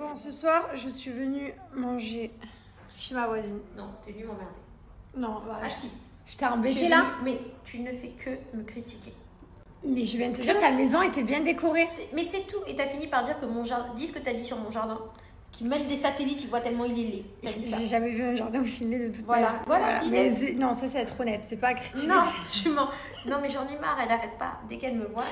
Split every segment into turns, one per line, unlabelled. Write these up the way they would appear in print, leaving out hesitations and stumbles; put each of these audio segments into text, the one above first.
Bon, ce soir, je suis venue manger chez ma voisine.
Non, t'es venue m'emmerder.
Non, bah,
Ah si.
je t'ai embêtée là.
Mais tu ne fais que me critiquer.
Mais je viens de te dire que ta maison était bien décorée.
Mais c'est tout. Et t'as fini par dire que mon jardin. Dis ce que t'as dit sur mon jardin. Qu'ils mettent des satellites, ils voient tellement il est laid. T'as dit ça.
J'ai jamais vu un jardin aussi laid de toute
Voilà.
ma vie.
Voilà.
Mais non, ça c'est être honnête, c'est pas à critiquer.
Non, tu mens. Non, mais j'en ai marre, elle arrête pas. Dès qu'elle me voit.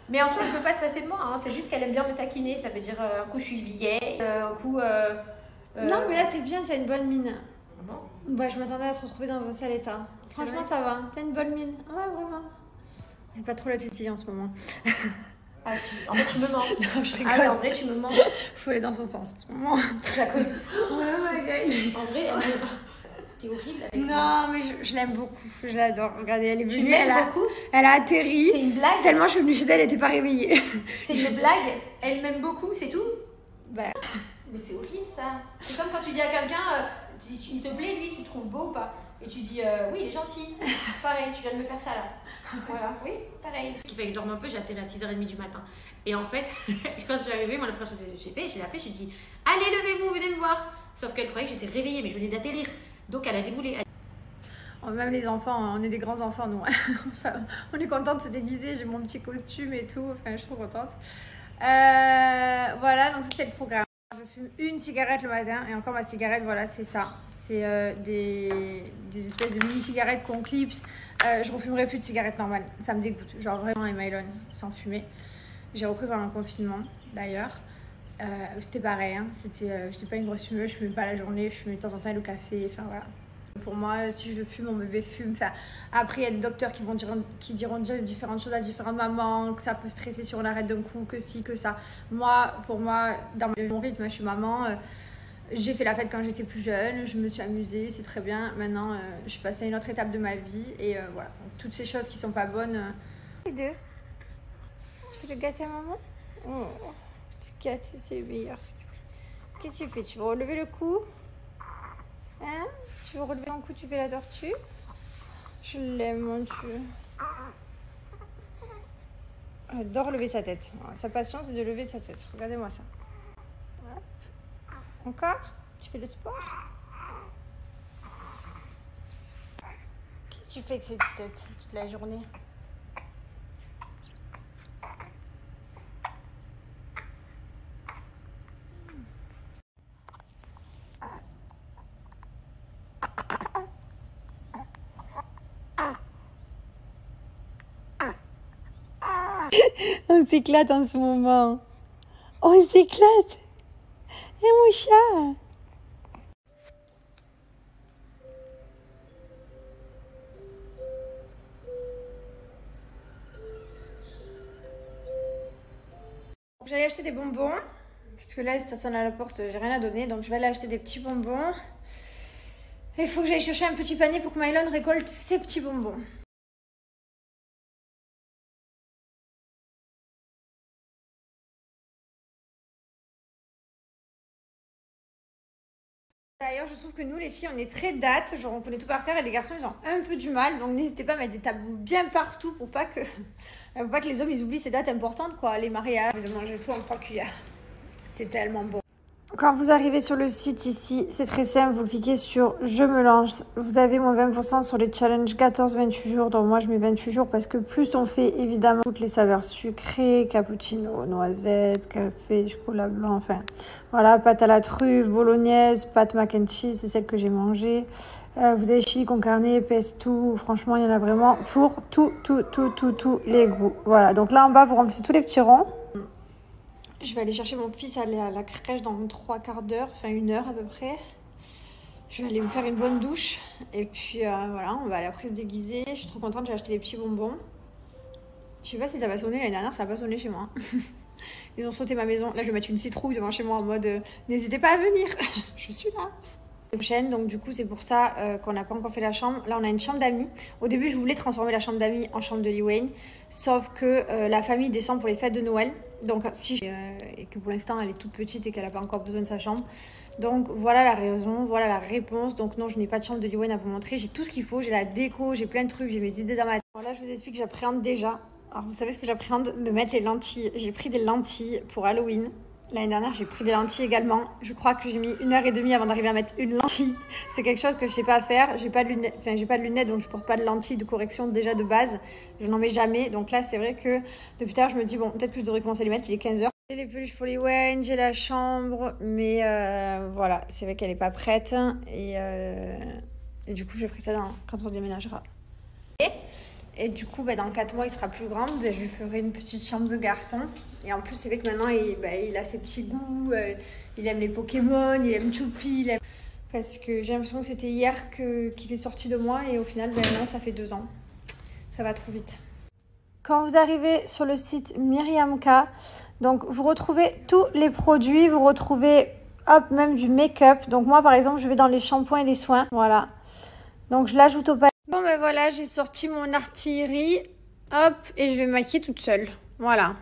Mais en soi, elle peut pas se passer de moi. Hein. C'est juste qu'elle aime bien me taquiner. Ça veut dire un coup je suis vieille, un coup.
Non, mais là t'es bien, t'as une bonne mine.
Bon.
Bah, je m'attendais à te retrouver dans un sale état. Franchement,
vrai.
ça va. T'as une bonne mine. Ouais, vraiment. J'ai pas trop la titille en ce moment.
Ah, en fait, tu me mens.
Non, je rigole.
Ah, ouais, en vrai, tu me mens.
Faut aller dans son sens en ce moment.
Je la connais.
Ouais.
En vrai, t'es horrible avec moi.
Non, mais je l'aime beaucoup. Je l'adore. Regardez, elle est
Tu
venue.
m'aimes beaucoup.
Elle a atterri.
C'est une blague.
Tellement je suis venue chez elle, elle était pas réveillée.
C'est une blague. Elle m'aime beaucoup, c'est tout.
Bah.
Mais c'est horrible ça. C'est comme quand tu dis à quelqu'un, il te plaît lui, tu le trouves beau ou pas. Et tu dis oui, il est gentil. Pareil, tu viens de me faire ça là. Voilà, oui, pareil. Ce qui fait que je dorme un peu, j'ai atterri à 6h30 du matin. Et en fait, quand je suis arrivée, moi la première chose que j'ai fait, je l'ai appelée, j'ai dit allez, levez-vous, venez me voir. Sauf qu'elle croyait que j'étais réveillée, mais je venais d'atterrir. Donc elle a déboulé.
Même les enfants, on est des grands enfants, nous. On est contents de se déguiser. J'ai mon petit costume et tout. Enfin, je suis trop contente. Voilà, donc ça, c'est le programme. Je fume une cigarette le matin. Et encore, ma cigarette, voilà, c'est ça. C'est des espèces de mini-cigarettes qu'on clipse. Je refumerai plus de cigarettes normales. Ça me dégoûte. Genre vraiment les Mylon sans fumer. J'ai repris pendant le confinement, d'ailleurs. C'était pareil. Hein. J'étais pas une grosse fumeuse. Je fumais pas la journée. Je fumais de temps en temps le café. Enfin, voilà. Pour moi, si je fume, mon bébé fume. Enfin, après, il y a des docteurs qui diront déjà différentes choses à différentes mamans, que ça peut stresser sur l'arrêt d'un coup, que si, que ça. Pour moi, dans mon rythme, je suis maman. J'ai fait la fête quand j'étais plus jeune, je me suis amusée, c'est très bien. Maintenant, je suis passée à une autre étape de ma vie. Et voilà, donc, toutes ces choses qui sont pas bonnes. Les deux. Tu veux le gâter à maman? Oh, c'est gâté, c'est le meilleur. Qu'est-ce que tu fais? Tu veux relever le cou? Hein? Tu veux relever un coup, tu fais la tortue? Je l'aime, mon Dieu. Elle adore lever sa tête. Sa passion, c'est de lever sa tête. Regardez-moi ça. Hop. Encore? Tu fais le sport? Qu'est-ce que tu fais avec cette tête toute la journée? On s'éclate en ce moment. On s'éclate. Et mon chat. J'allais acheter des bonbons. Parce que là, ça sonne à la porte, j'ai rien à donner. Donc je vais aller acheter des petits bonbons. Et il faut que j'aille chercher un petit panier pour que Mylon récolte ses petits bonbons. D'ailleurs, je trouve que nous, les filles, on est très dates. Genre, on connaît tout par cœur et les garçons, ils ont un peu du mal. Donc, n'hésitez pas à mettre des tabous bien partout pour pas que les hommes, ils oublient ces dates importantes, quoi. Les mariages, de manger tout en 3 cuillères. C'est tellement bon. Quand vous arrivez sur le site ici, c'est très simple. Vous cliquez sur « Je me lance ». Vous avez moins 20% sur les challenges 14-28 jours. Donc, moi, je mets 28 jours parce que plus on fait, évidemment, toutes les saveurs sucrées, cappuccino, noisette, café, chocolat blanc, enfin... Voilà, pâte à la truffe, bolognaise, pâte mac and cheese, c'est celle que j'ai mangée. Vous avez chili con carne, pesto, franchement, il y en a vraiment pour tous les goûts. Voilà, donc là en bas, vous remplissez tous les petits ronds. Je vais aller chercher mon fils à la crèche dans 3 quarts d'heure, enfin 1 heure à peu près. Je vais aller me faire une bonne douche. Et puis voilà, on va aller après se déguiser. Je suis trop contente, j'ai acheté les petits bonbons. Je sais pas si ça va sonner, l'année dernière, ça n'a pas sonné chez moi. Ils ont sauté ma maison. Là, je vais mettre une citrouille devant chez moi en mode n'hésitez pas à venir, je suis là. Prochaine, donc du coup, c'est pour ça qu'on n'a pas encore fait la chambre. Là, on a une chambre d'amis. Au début, je voulais transformer la chambre d'amis en chambre de Lee Wayne, sauf que la famille descend pour les fêtes de Noël. Donc, et que pour l'instant, elle est toute petite et qu'elle n'a pas encore besoin de sa chambre. Donc, voilà la raison, voilà la réponse. Donc, non, je n'ai pas de chambre de Lee Wayne à vous montrer. J'ai tout ce qu'il faut, j'ai la déco, j'ai plein de trucs, j'ai mes idées dans ma tête. Voilà, je vous explique, j'appréhende déjà. Alors, vous savez ce que j'appréhende? De mettre les lentilles. J'ai pris des lentilles pour Halloween. L'année dernière, j'ai pris des lentilles également. Je crois que j'ai mis 1h30 avant d'arriver à mettre une lentille. C'est quelque chose que je sais pas faire. J'ai pas de lunettes, donc je porte pas de lentilles de correction déjà de base. Je n'en mets jamais. Donc là, c'est vrai que depuis tard, je me dis, bon, peut-être que je devrais commencer à les mettre. Il est 15h. J'ai les peluches pour les Wayne, j'ai la chambre. Mais voilà, c'est vrai qu'elle est pas prête. Et du coup, je ferai ça quand on se déménagera. Et du coup, dans 4 mois, il sera plus grand. Je lui ferai une petite chambre de garçon. Et en plus, c'est vrai que maintenant, il a ses petits goûts. Il aime les Pokémon, il aime Choupi. Parce que j'ai l'impression que c'était hier qu'il est sorti de moi. Et au final, non, ça fait 2 ans. Ça va trop vite. Quand vous arrivez sur le site Myriamka, donc vous retrouvez tous les produits. Vous retrouvez, même du make-up. Donc moi, par exemple, je vais dans les shampoings et les soins. Voilà. Donc je l'ajoute au panier. Bon voilà, j'ai sorti mon artillerie, et je vais me maquiller toute seule. Voilà,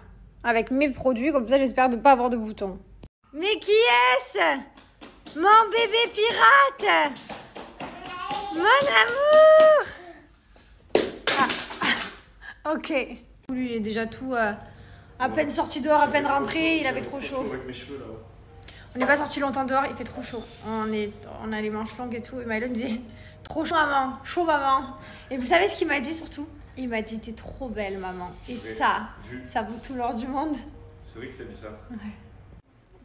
avec mes produits, comme ça j'espère ne pas avoir de boutons. Mais qui est-ce? Mon bébé pirate? Mon amour. Ok. Lui il est déjà tout, à peine sorti dehors, à peine rentré, il avait trop chaud. On n'est pas sorti longtemps dehors, il fait trop chaud. On a les manches longues et tout, et Milo disait... Trop chaud maman, chaud maman. Et vous savez ce qu'il m'a dit surtout? Il m'a dit t'es trop belle maman. Et ça vaut tout l'or du monde.
C'est vrai que t'as dit ça.
Ouais.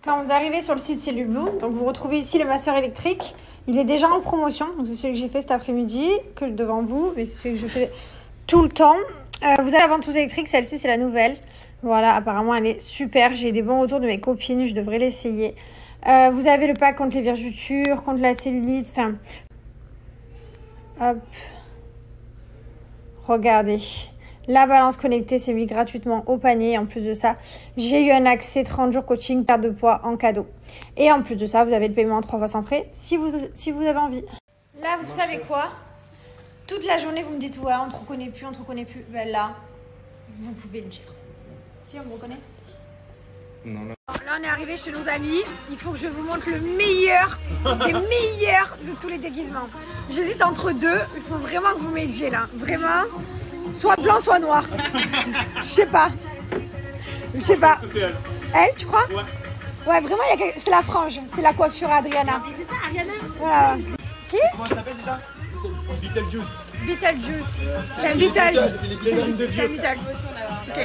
Quand vous arrivez sur le site Cellule Blue, donc vous retrouvez ici le masseur électrique. Il est déjà en promotion. Donc c'est celui que j'ai fait cet après-midi, que devant vous, mais c'est celui que je fais tout le temps. Vous avez la ventouse électrique, celle-ci c'est la nouvelle. Voilà, apparemment elle est super. J'ai des bons retours de mes copines, je devrais l'essayer. Vous avez le pack contre les vergetures, contre la cellulite, enfin... Hop. Regardez. La balance connectée s'est mise gratuitement au panier. En plus de ça, j'ai eu un accès 30 jours coaching perte de poids en cadeau. Et en plus de ça, vous avez le paiement en 3 fois sans frais si vous avez envie. Là, vous savez quoi? Toute la journée, vous me dites ouais, on ne te reconnaît plus, on ne te reconnaît plus. Ben là, vous pouvez le dire. Si, on me reconnaît?
Non, là.
Là, on est arrivé chez nos amis. Il faut que je vous montre le meilleur des meilleurs de tous les déguisements. J'hésite entre deux. Il faut vraiment que vous m'aidiez là. Vraiment. Soit blanc, soit noir. Je sais pas. C'est elle. Elle, tu crois? Ouais, vraiment, c'est la frange. C'est la coiffure Adriana.
Mais c'est ça, Ariana?
Voilà. Qui?
Comment elle s'appelle déjà? Beetlejuice.
Beetlejuice. C'est un Beatles. C'est un Beatles. Ok.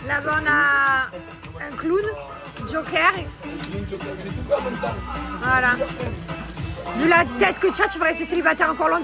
Là-bas, on a un clown, Joker. Voilà. Vu la tête que tu as, tu vas rester célibataire encore longtemps.